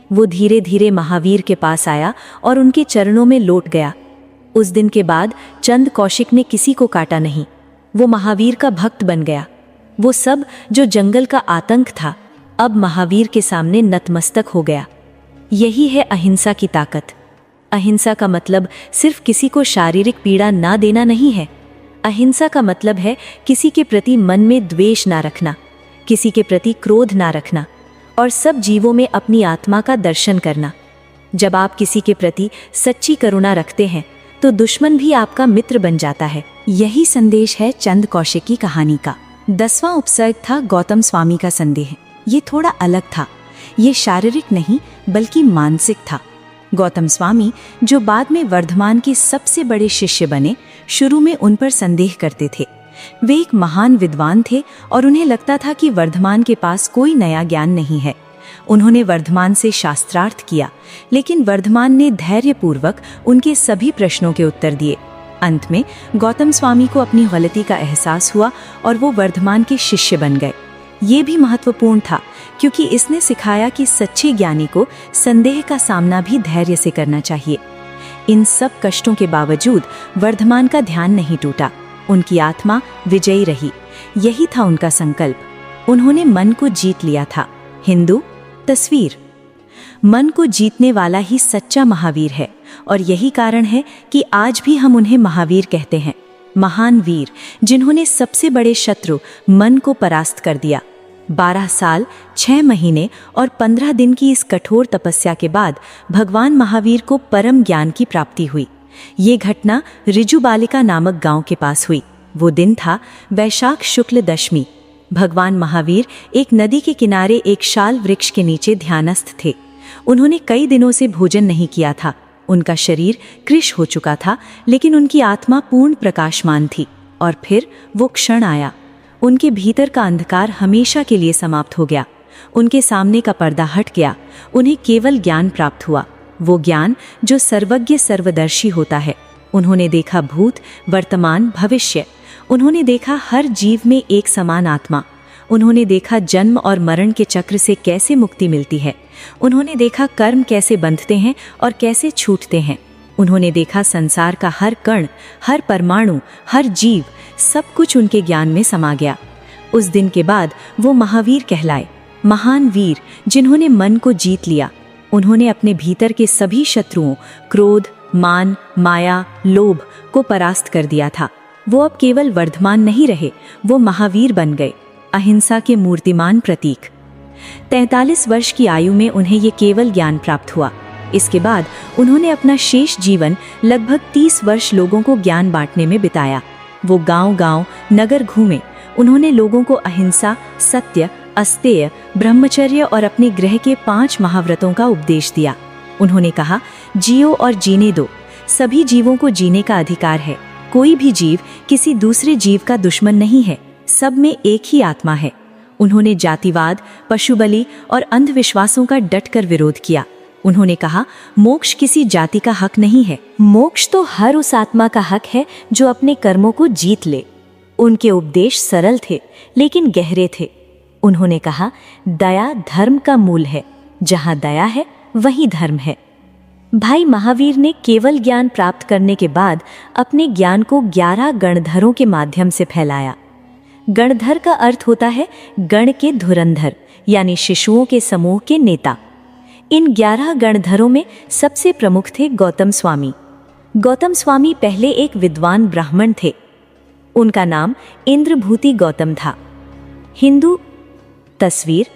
वो धीरे धीरे महावीर के पास आया और उनके चरणों में लौट गया। उस दिन के बाद चंद कौशिक ने किसी को काटा नहीं। वो महावीर का भक्त बन गया। वो सब जो जंगल का आतंक था, अब महावीर के सामने नतमस्तक हो गया। यही है अहिंसा की ताकत। अहिंसा का मतलब सिर्फ किसी को शारीरिक पीड़ा ना देना नहीं है। अहिंसा का मतलब है किसी के प्रति मन में द्वेष ना रखना, किसी के प्रति क्रोध ना रखना, और सब जीवों में अपनी आत्मा का दर्शन करना। जब आप किसी के प्रति सच्ची करुणा रखते हैं तो दुश्मन भी आपका मित्र बन जाता है। यही संदेश है चंद कौशिक की कहानी का। 10वां उपसर्ग था गौतम स्वामी का संदेह। ये थोड़ा अलग था। ये शारीरिक नहीं बल्कि मानसिक था। गौतम स्वामी, जो बाद में वर्धमान के सबसे बड़े शिष्य बने, शुरू में उन पर संदेह करते थे। वे एक महान विद्वान थे और उन्हें लगता था कि वर्धमान के पास कोई नया ज्ञान नहीं है। उन्होंने वर्धमान से शास्त्रार्थ किया, लेकिन वर्धमान ने धैर्यपूर्वक उनके सभी प्रश्नों के उत्तर दिए। अंत में गौतम स्वामी को अपनी गलती का एहसास हुआ और वो वर्धमान के शिष्य बन गए। ये भी महत्वपूर्ण था क्योंकि इसने सिखाया कि सच्चे ज्ञानी को संदेह का सामना भी धैर्य से करना चाहिए। इन सब कष्टों के बावजूद वर्धमान का ध्यान नहीं टूटा। उनकी आत्मा विजयी रही। यही था उनका संकल्प। उन्होंने मन को जीत लिया था। हिंदू तस्वीर। मन को जीतने वाला ही सच्चा महावीर है, और यही कारण है कि आज भी हम उन्हें महावीर कहते हैं। महान वीर जिन्होंने सबसे बड़े शत्रु मन को परास्त कर दिया। 12 साल 6 महीने और 15 दिन की इस कठोर तपस्या के बाद भगवान महावीर को परम ज्ञान की प्राप्ति हुई। ये घटना ऋजुबालिका नामक गांव के पास हुई। वो दिन था वैशाख शुक्ल दशमी। भगवान महावीर एक नदी के किनारे एक शाल वृक्ष के नीचे ध्यानस्थ थे। उन्होंने कई दिनों से भोजन नहीं किया था। उनका शरीर कृश हो चुका था, लेकिन उनकी आत्मा पूर्ण प्रकाशमान थी। और फिर वो क्षण आया। उनके भीतर का अंधकार हमेशा के लिए समाप्त हो गया। उनके सामने का पर्दा हट गया। उन्हें केवल ज्ञान प्राप्त हुआ, वो ज्ञान जो सर्वज्ञ सर्वदर्शी होता है। उन्होंने देखा भूत, वर्तमान, भविष्य। उन्होंने देखा हर जीव में एक समान आत्मा। उन्होंने देखा जन्म और मरण के चक्र से कैसे मुक्ति मिलती है। उन्होंने देखा कर्म कैसे बंधते हैं और कैसे छूटते हैं। उन्होंने देखा संसार का हर कण, हर परमाणु, हर जीव, सब कुछ उनके ज्ञान में समा गया। उस दिन के बाद वो महावीर कहलाए, महान वीर जिन्होंने मन को जीत लिया। उन्होंने अपने भीतर के सभी शत्रुओं, क्रोध, मान, माया, लोभ को परास्त कर दिया था। वो अब केवल वर्धमान नहीं रहे, वो महावीर बन गए, अहिंसा के मूर्तिमान प्रतीक। 43 वर्ष की आयु में उन्हें ये केवल ज्ञान प्राप्त हुआ। इसके बाद उन्होंने अपना शेष जीवन लगभग 30 वर्ष लोगों को ज्ञान बांटने में बिताया। वो गांव-गांव, नगर घूमे। उन्होंने लोगों को अहिंसा, सत्य, अस्तेय, ब्रह्मचर्य और अपने ग्रह के 5 महाव्रतों का उपदेश दिया। उन्होंने कहा, जियो और जीने दो। सभी जीवों को जीने का अधिकार है। कोई भी जीव किसी दूसरे जीव का दुश्मन नहीं है। सब में एक ही आत्मा है। उन्होंने जातिवाद, पशुबलि और अंधविश्वासों का डटकर विरोध किया। उन्होंने कहा, मोक्ष किसी जाति का हक नहीं है। मोक्ष तो हर उस आत्मा का हक है जो अपने कर्मों को जीत ले। उनके उपदेश सरल थे लेकिन गहरे थे। उन्होंने कहा, दया धर्म का मूल है। जहाँ दया है वहीं धर्म है। भाई महावीर ने केवल ज्ञान प्राप्त करने के बाद अपने ज्ञान को 11 गणधरों के माध्यम से फैलाया। गणधर का अर्थ होता है गण के धुरंधर, यानी शिशुओं के समूह के नेता। इन 11 गणधरों में सबसे प्रमुख थे गौतम स्वामी। गौतम स्वामी पहले एक विद्वान ब्राह्मण थे। उनका नाम इंद्रभूति गौतम था। हिंदू तस्वीर,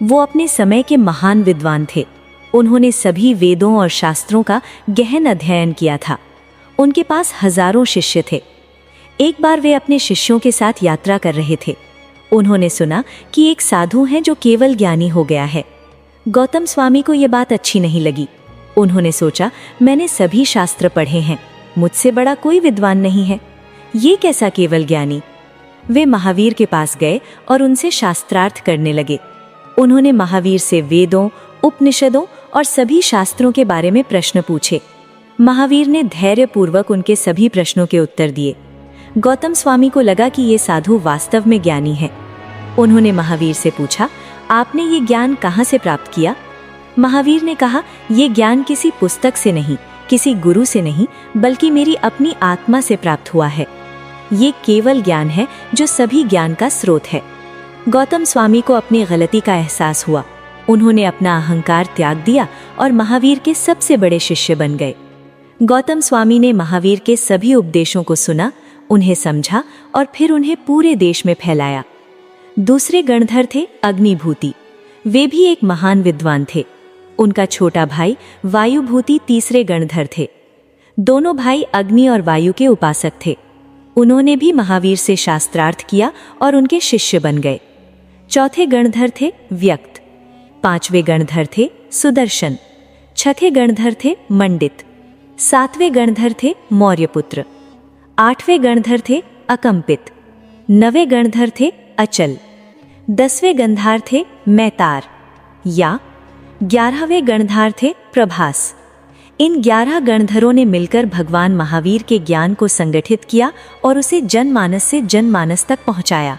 वो अपने समय के महान विद्वान थे। उन्होंने सभी वेदों और शास्त्रों का गहन अध्ययन किया था। उनके पास हजारों शिष्य थे। एक बार वे अपने शिष्यों के साथ यात्रा कर रहे थे। उन्होंने सुना कि एक साधु है जो केवल ज्ञानी हो गया है। गौतम स्वामी को यह बात अच्छी नहीं लगी। उन्होंने सोचा, मैंने सभी शास्त्र पढ़े हैं, मुझसे बड़ा कोई विद्वान नहीं है, ये कैसा केवल ज्ञानी। वे महावीर के पास गए और उनसे शास्त्रार्थ करने लगे। उन्होंने महावीर से वेदों, उपनिषदों और सभी शास्त्रों के बारे में प्रश्न पूछे। महावीर ने धैर्यपूर्वक उनके सभी प्रश्नों के उत्तर दिए। गौतम स्वामी को लगा कि ये साधु वास्तव में ज्ञानी है। उन्होंने महावीर से पूछा, आपने ये ज्ञान कहाँ से प्राप्त किया? महावीर ने कहा, ये ज्ञान किसी पुस्तक से नहीं, किसी गुरु से नहीं, बल्कि मेरी अपनी आत्मा से प्राप्त हुआ है। ये केवल ज्ञान है जो सभी ज्ञान का स्रोत है। गौतम स्वामी को अपनी गलती का एहसास हुआ। उन्होंने अपना अहंकार त्याग दिया और महावीर के सबसे बड़े शिष्य बन गए। गौतम स्वामी ने महावीर के सभी उपदेशों को सुना, उन्हें समझा और फिर उन्हें पूरे देश में फैलाया। दूसरे गणधर थे अग्निभूति। वे भी एक महान विद्वान थे। उनका छोटा भाई वायुभूति तीसरे गणधर थे। दोनों भाई अग्नि और वायु के उपासक थे। उन्होंने भी महावीर से शास्त्रार्थ किया और उनके शिष्य बन गए। चौथे गणधर थे व्यक्त। पांचवें गणधर थे सुदर्शन। छठे गणधर थे मंडित। सातवें गणधर थे मौर्यपुत्र। आठवें गणधर थे अकंपित। नवें गणधर थे अचल। 10वें गंधार थे मैतार या 11वें गणधार थे प्रभास। इन 11 गणधरों ने मिलकर भगवान महावीर के ज्ञान को संगठित किया और उसे जनमानस से जनमानस तक पहुंचाया।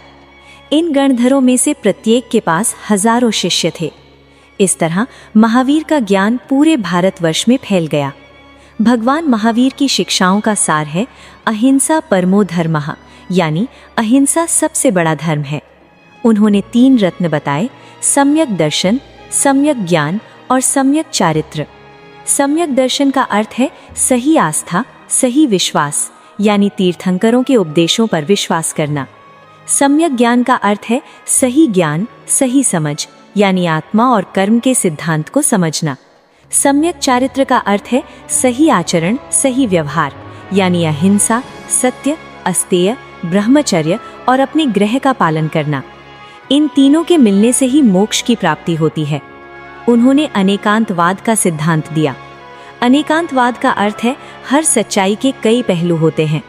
इन गणधरों में से प्रत्येक के पास हजारों शिष्य थे। इस तरह महावीर का ज्ञान पूरे भारतवर्ष में फैल गया। भगवान महावीर की शिक्षाओं का सार है अहिंसा परमो धर्मः, यानी अहिंसा सबसे बड़ा धर्म है। उन्होंने 3 रत्न बताए, सम्यक दर्शन, सम्यक ज्ञान और सम्यक चारित्र। सम्यक दर्शन का अर्थ है सही आस्था, सही विश्वास, यानी तीर्थंकरों के उपदेशों पर विश्वास करना। सम्यक ज्ञान का अर्थ है सही ज्ञान, सही समझ, यानी आत्मा और कर्म के सिद्धांत को समझना। सम्यक चारित्र का अर्थ है सही आचरण, सही व्यवहार, यानी अहिंसा, सत्य, अस्तेय, ब्रह्मचर्य और अपने ग्रह का पालन करना। इन तीनों के मिलने से ही मोक्ष की प्राप्ति होती है। उन्होंने अनेकांतवाद का सिद्धांत दिया। अनेकांतवाद का अर्थ है हर सच्चाई के कई पहलू होते हैं।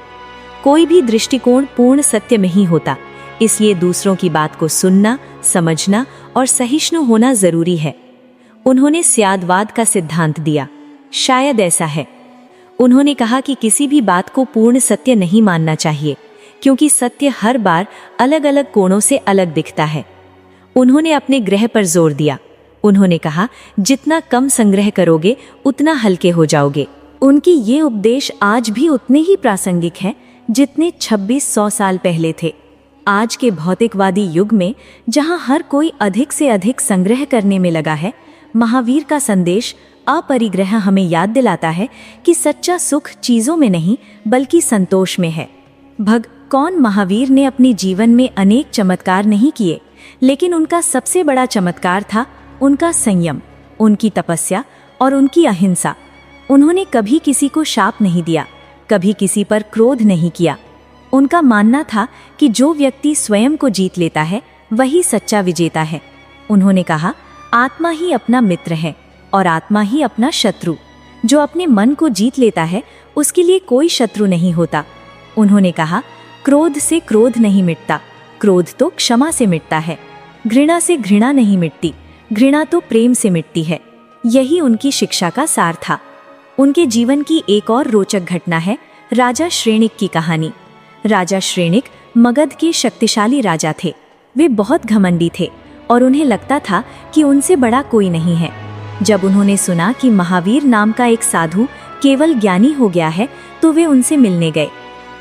कोई भी दृष्टिकोण पूर्ण सत्य नहीं होता, इसलिए दूसरों की बात को सुनना, समझना और सहिष्णु होना जरूरी है। उन्होंने स्यादवाद का सिद्धांत दिया। शायद ऐसा है। उन्होंने कहा कि किसी भी बात को पूर्ण सत्य नहीं मानना चाहिए, क्योंकि सत्य हर बार अलग अलग कोणों से अलग दिखता है। उन्होंने अपने ग्रह पर जोर दिया। उन्होंने कहा, जितना कम संग्रह करोगे उतना हल्के हो जाओगे। उनके ये उपदेश आज भी उतने ही प्रासंगिक हैं जितने 2600 साल पहले थे। आज के भौतिकवादी युग में, जहां हर कोई अधिक से अधिक संग्रह करने में लगा है, महावीर का संदेश अपरिग्रह हमें याद दिलाता है कि सच्चा सुख चीजों में नहीं बल्कि संतोष में है। भगवान महावीर ने अपने जीवन में अनेक चमत्कार नहीं किए, लेकिन उनका सबसे बड़ा चमत्कार था उनका संयम, उनकी तपस्या और उनकी अहिंसा। उन्होंने कभी किसी को शाप नहीं दिया, कभी किसी पर क्रोध नहीं किया। उनका मानना था कि जो व्यक्ति स्वयं को जीत लेता है वही सच्चा विजेता है। उन्होंने कहा, आत्मा ही अपना मित्र है और आत्मा ही अपना शत्रु। जो अपने मन को जीत लेता है उसके लिए कोई शत्रु नहीं होता। उन्होंने कहा, क्रोध से क्रोध नहीं मिटता, क्रोध तो क्षमा से मिटता है। घृणा से घृणा नहीं मिटती, घृणा तो प्रेम से मिटती है। यही उनकी शिक्षा का सार था। उनके जीवन की एक और रोचक घटना है राजा श्रेणिक की कहानी। राजा श्रेणिक मगध के शक्तिशाली राजा थे। वे बहुत घमंडी थे और उन्हें लगता था कि उनसे बड़ा कोई नहीं है। जब उन्होंने सुना कि महावीर नाम का एक साधु केवल ज्ञानी हो गया है, तो वे उनसे मिलने गए।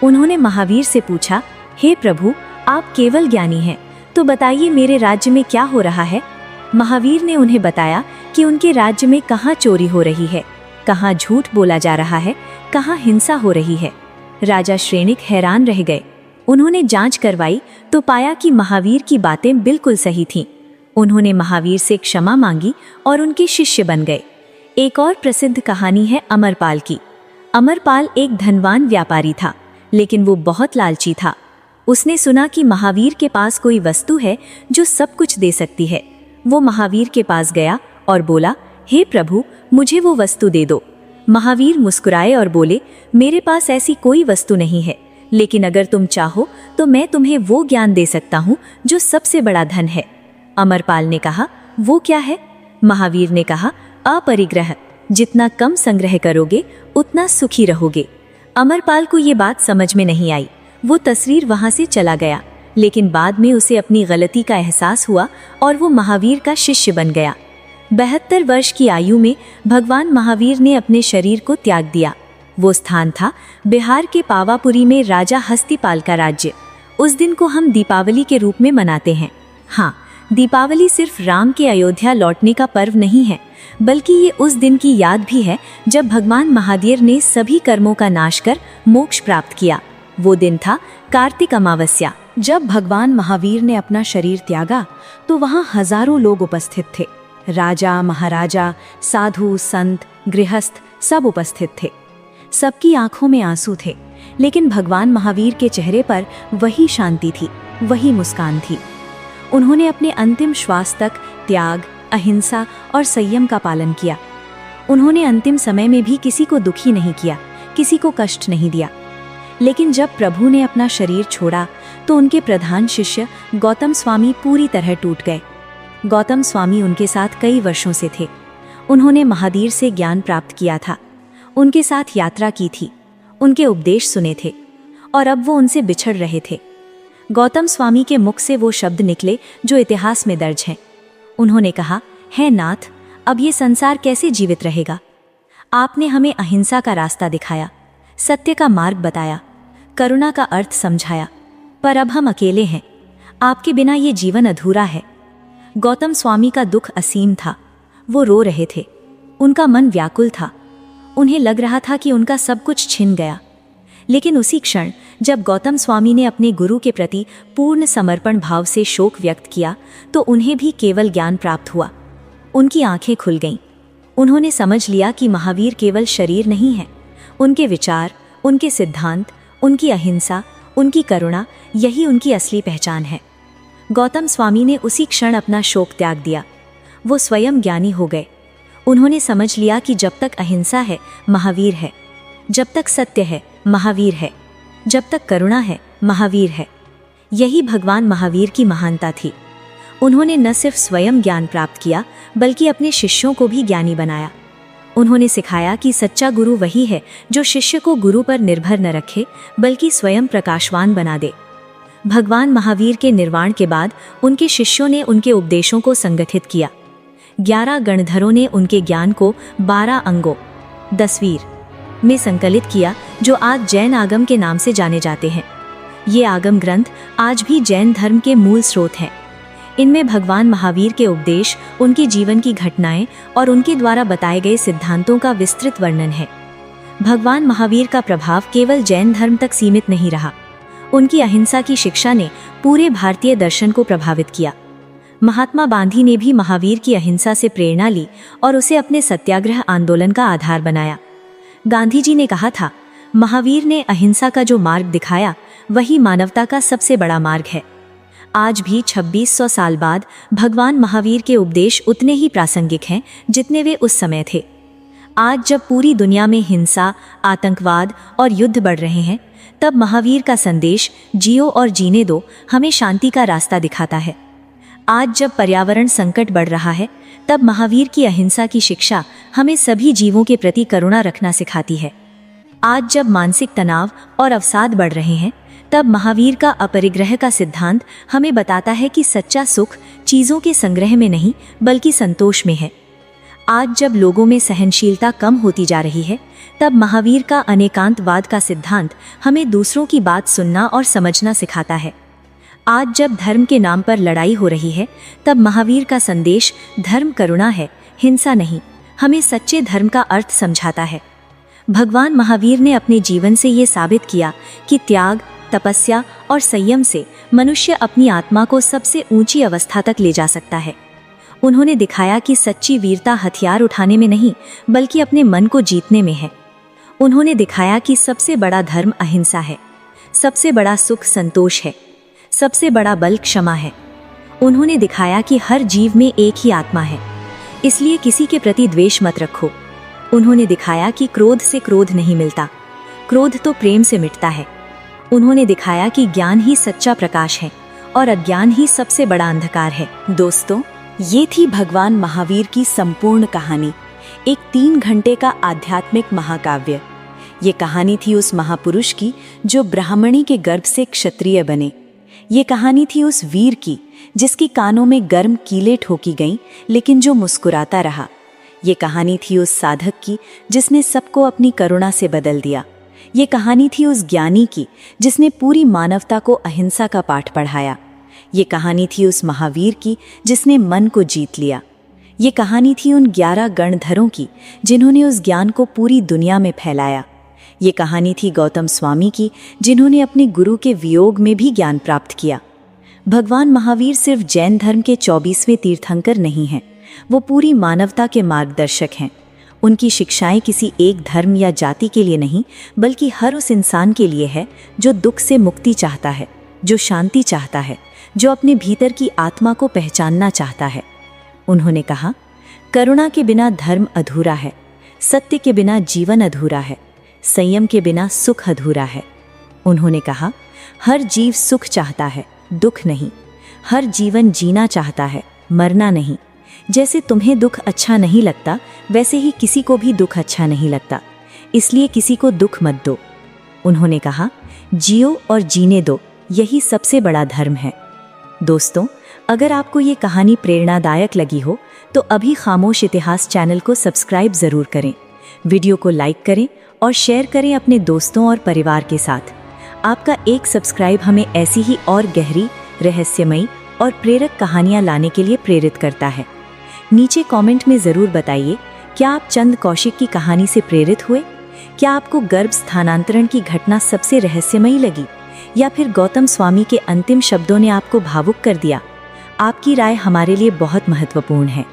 उन्होंने महावीर से पूछा, हे प्रभु, आप केवल ज्ञानी हैं, तो बताइए मेरे राज्य में क्या हो रहा है। महावीर ने उन्हें बताया कि उनके राज्य में कहाँ चोरी हो रही है, कहाँ झूठ बोला जा रहा है, कहाँ हिंसा हो रही है। राजा श्रेणिक हैरान रह गए। उन्होंने जांच करवाई तो पाया कि महावीर की बातें बिल्कुल सही थीं। उन्होंने महावीर से क्षमा मांगी और उनके शिष्य बन गए। एक और प्रसिद्ध कहानी है अमरपाल की। अमरपाल एक धनवान व्यापारी था, लेकिन वो बहुत लालची था। उसने सुना कि महावीर के पास कोई वस्तु है जो सब कुछ दे सकती है। वो महावीर के पास गया और बोला, हे प्रभु, मुझे वो वस्तु दे दो। महावीर मुस्कुराए और बोले, मेरे पास ऐसी कोई वस्तु नहीं है, लेकिन अगर तुम चाहो तो मैं तुम्हें वो ज्ञान दे सकता हूँ जो सबसे बड़ा धन है। अमरपाल ने कहा, वो क्या है? महावीर ने कहा, अपरिग्रह। जितना कम संग्रह करोगे उतना सुखी रहोगे। अमरपाल को ये बात समझ में नहीं आई। वो तस्वीर वहां से चला गया, लेकिन बाद में उसे अपनी गलती का एहसास हुआ और वो महावीर का शिष्य बन गया। 72 वर्ष की आयु में भगवान महावीर ने अपने शरीर को त्याग दिया। वो स्थान था बिहार के पावापुरी में राजा हस्तिपाल का राज्य। उस दिन को हम दीपावली के रूप में मनाते हैं। हाँ, दीपावली सिर्फ राम के अयोध्या लौटने का पर्व नहीं है, बल्कि ये उस दिन की याद भी है जब भगवान महावीर ने सभी कर्मों का नाश कर मोक्ष प्राप्त किया। वो दिन था कार्तिक अमावस्या। जब भगवान महावीर ने अपना शरीर त्यागा तो वहां हजारों लोग उपस्थित थे। राजा, महाराजा, साधु, संत, गृहस्थ सब उपस्थित थे। सबकी आंखों में आंसू थे, लेकिन भगवान महावीर के चेहरे पर वही शांति थी, वही मुस्कान थी। उन्होंने अपने अंतिम श्वास तक त्याग, अहिंसा और संयम का पालन किया। उन्होंने अंतिम समय में भी किसी को दुखी नहीं किया, किसी को कष्ट नहीं दिया। लेकिन जब प्रभु ने अपना शरीर छोड़ा तो उनके प्रधान शिष्य गौतम स्वामी पूरी तरह टूट गए। गौतम स्वामी उनके साथ कई वर्षों से थे। उन्होंने महावीर से ज्ञान प्राप्त किया था, उनके साथ यात्रा की थी, उनके उपदेश सुने थे, और अब वो उनसे बिछड़ रहे थे। गौतम स्वामी के मुख से वो शब्द निकले जो इतिहास में दर्ज हैं। उन्होंने कहा, हे नाथ, अब ये संसार कैसे जीवित रहेगा? आपने हमें अहिंसा का रास्ता दिखाया, सत्य का मार्ग बताया, करुणा का अर्थ समझाया, पर अब हम अकेले हैं। आपके बिना ये जीवन अधूरा है। गौतम स्वामी का दुख असीम था। वो रो रहे थे, उनका मन व्याकुल था। उन्हें लग रहा था कि उनका सब कुछ छिन गया। लेकिन उसी क्षण जब गौतम स्वामी ने अपने गुरु के प्रति पूर्ण समर्पण भाव से शोक व्यक्त किया तो उन्हें भी केवल ज्ञान प्राप्त हुआ। उनकी आंखें खुल गईं। उन्होंने समझ लिया कि महावीर केवल शरीर नहीं है, उनके विचार, उनके सिद्धांत, उनकी अहिंसा, उनकी करुणा, यही उनकी असली पहचान है। गौतम स्वामी ने उसी क्षण अपना शोक त्याग दिया। वो स्वयं ज्ञानी हो गए। उन्होंने समझ लिया कि जब तक अहिंसा है, महावीर है। जब तक सत्य है, महावीर है। जब तक करुणा है, महावीर है। यही भगवान महावीर की महानता थी। उन्होंने न सिर्फ स्वयं ज्ञान प्राप्त किया बल्कि अपने शिष्यों को भी ज्ञानी बनाया। उन्होंने सिखाया कि सच्चा गुरु वही है जो शिष्य को गुरु पर निर्भर न रखे बल्कि स्वयं प्रकाशवान बना दे। भगवान महावीर के निर्वाण के बाद उनके शिष्यों ने उनके उपदेशों को संगठित किया। 11 गणधरों ने उनके ज्ञान को 12 अंगों, दसवीर में संकलित किया, जो आज जैन आगम के नाम से जाने जाते हैं। ये आगम ग्रंथ आज भी जैन धर्म के मूल स्रोत हैं। इनमें भगवान महावीर के उपदेश, उनके जीवन की घटनाएं और उनके द्वारा बताए गए सिद्धांतों का विस्तृत वर्णन है। भगवान महावीर का प्रभाव केवल जैन धर्म तक सीमित नहीं रहा। उनकी अहिंसा की शिक्षा ने पूरे भारतीय दर्शन को प्रभावित किया। महात्मा गांधी ने भी महावीर की अहिंसा से प्रेरणा ली और उसे अपने सत्याग्रह आंदोलन का आधार बनाया। गांधी जी ने कहा था, महावीर ने अहिंसा का जो मार्ग दिखाया वही मानवता का सबसे बड़ा मार्ग है। आज भी 2600 साल बाद भगवान महावीर के उपदेश उतने ही प्रासंगिक हैं जितने वे उस समय थे। आज जब पूरी दुनिया में हिंसा, आतंकवाद और युद्ध बढ़ रहे हैं, तब महावीर का संदेश जियो और जीने दो हमें शांति का रास्ता दिखाता है। आज जब पर्यावरण संकट बढ़ रहा है, तब महावीर की अहिंसा की शिक्षा हमें सभी जीवों के प्रति करुणा रखना सिखाती है। आज जब मानसिक तनाव और अवसाद बढ़ रहे हैं, तब महावीर का अपरिग्रह का सिद्धांत हमें बताता है कि सच्चा सुख चीज़ों के संग्रह में नहीं बल्कि संतोष में है। आज जब लोगों में सहनशीलता कम होती जा रही है, तब महावीर का अनेकांतवाद का सिद्धांत हमें दूसरों की बात सुनना और समझना सिखाता है। आज जब धर्म के नाम पर लड़ाई हो रही है, तब महावीर का संदेश धर्म करुणा है, हिंसा नहीं, हमें सच्चे धर्म का अर्थ समझाता है। भगवान महावीर ने अपने जीवन से ये साबित किया कि त्याग, तपस्या और संयम से मनुष्य अपनी आत्मा को सबसे ऊंची अवस्था तक ले जा सकता है। उन्होंने दिखाया कि सच्ची वीरता हथियार उठाने में नहीं बल्कि अपने मन को जीतने में है। उन्होंने दिखाया कि सबसे बड़ा धर्म अहिंसा है, सबसे बड़ा सुख संतोष है, सबसे बड़ा बल क्षमा है। उन्होंने दिखाया कि हर जीव में एक ही आत्मा है, इसलिए किसी के प्रति द्वेष मत रखो। उन्होंने दिखाया कि क्रोध से क्रोध नहीं मिलता, क्रोध तो प्रेम से मिटता है। उन्होंने दिखाया कि ज्ञान ही सच्चा प्रकाश है और अज्ञान ही सबसे बड़ा अंधकार है। दोस्तों, ये थी भगवान महावीर की संपूर्ण कहानी, एक 3 घंटे का आध्यात्मिक महाकाव्य। ये कहानी थी उस महापुरुष की जो ब्राह्मणी के गर्भ से क्षत्रिय बने। ये कहानी थी उस वीर की जिसकी कानों में गर्म कीलें ठोकी गईं लेकिन जो मुस्कुराता रहा। ये कहानी थी उस साधक की जिसने सबको अपनी करुणा से बदल दिया। ये कहानी थी उस ज्ञानी की जिसने पूरी मानवता को अहिंसा का पाठ पढ़ाया। ये कहानी थी उस महावीर की जिसने मन को जीत लिया। ये कहानी थी उन 11 गणधरों की जिन्होंने उस ज्ञान को पूरी दुनिया में फैलाया। ये कहानी थी गौतम स्वामी की जिन्होंने अपने गुरु के वियोग में भी ज्ञान प्राप्त किया। भगवान महावीर सिर्फ जैन धर्म के 24वें तीर्थंकर नहीं हैं, वो पूरी मानवता के मार्गदर्शक हैं। उनकी शिक्षाएं किसी एक धर्म या जाति के लिए नहीं बल्कि हर उस इंसान के लिए है जो दुख से मुक्ति चाहता है, जो शांति चाहता है, जो अपने भीतर की आत्मा को पहचानना चाहता है। उन्होंने कहा, करुणा के बिना धर्म अधूरा है, सत्य के बिना जीवन अधूरा है, संयम के बिना सुख अधूरा है। उन्होंने कहा, हर जीव सुख चाहता है, दुख नहीं। हर जीवन जीना चाहता है, मरना नहीं। जैसे तुम्हें दुख अच्छा नहीं लगता, वैसे ही किसी को भी दुख अच्छा नहीं लगता, इसलिए किसी को दुख मत दो। उन्होंने कहा, जियो और जीने दो, यही सबसे बड़ा धर्म है। दोस्तों, अगर आपको ये कहानी प्रेरणादायक लगी हो तो अभी खामोश इतिहास चैनल को सब्सक्राइब ज़रूर करें, वीडियो को लाइक करें और शेयर करें अपने दोस्तों और परिवार के साथ। आपका एक सब्सक्राइब हमें ऐसी ही और गहरी, रहस्यमयी और प्रेरक कहानियाँ लाने के लिए प्रेरित करता है। नीचे कमेंट में ज़रूर बताइए, क्या आप चंद कौशिक की कहानी से प्रेरित हुए? क्या आपको गर्भ स्थानांतरण की घटना सबसे रहस्यमयी लगी, या फिर गौतम स्वामी के अंतिम शब्दों ने आपको भावुक कर दिया? आपकी राय हमारे लिए बहुत महत्वपूर्ण है।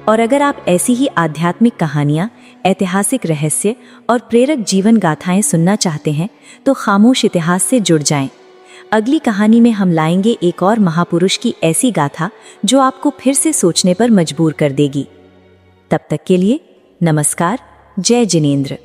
और अगर आप ऐसी ही आध्यात्मिक कहानियाँ, ऐतिहासिक रहस्य और प्रेरक जीवन गाथाएं सुनना चाहते हैं तो खामोश इतिहास से जुड़ जाएं। अगली कहानी में हम लाएंगे एक और महापुरुष की ऐसी गाथा जो आपको फिर से सोचने पर मजबूर कर देगी। तब तक के लिए नमस्कार। जय जिनेंद्र।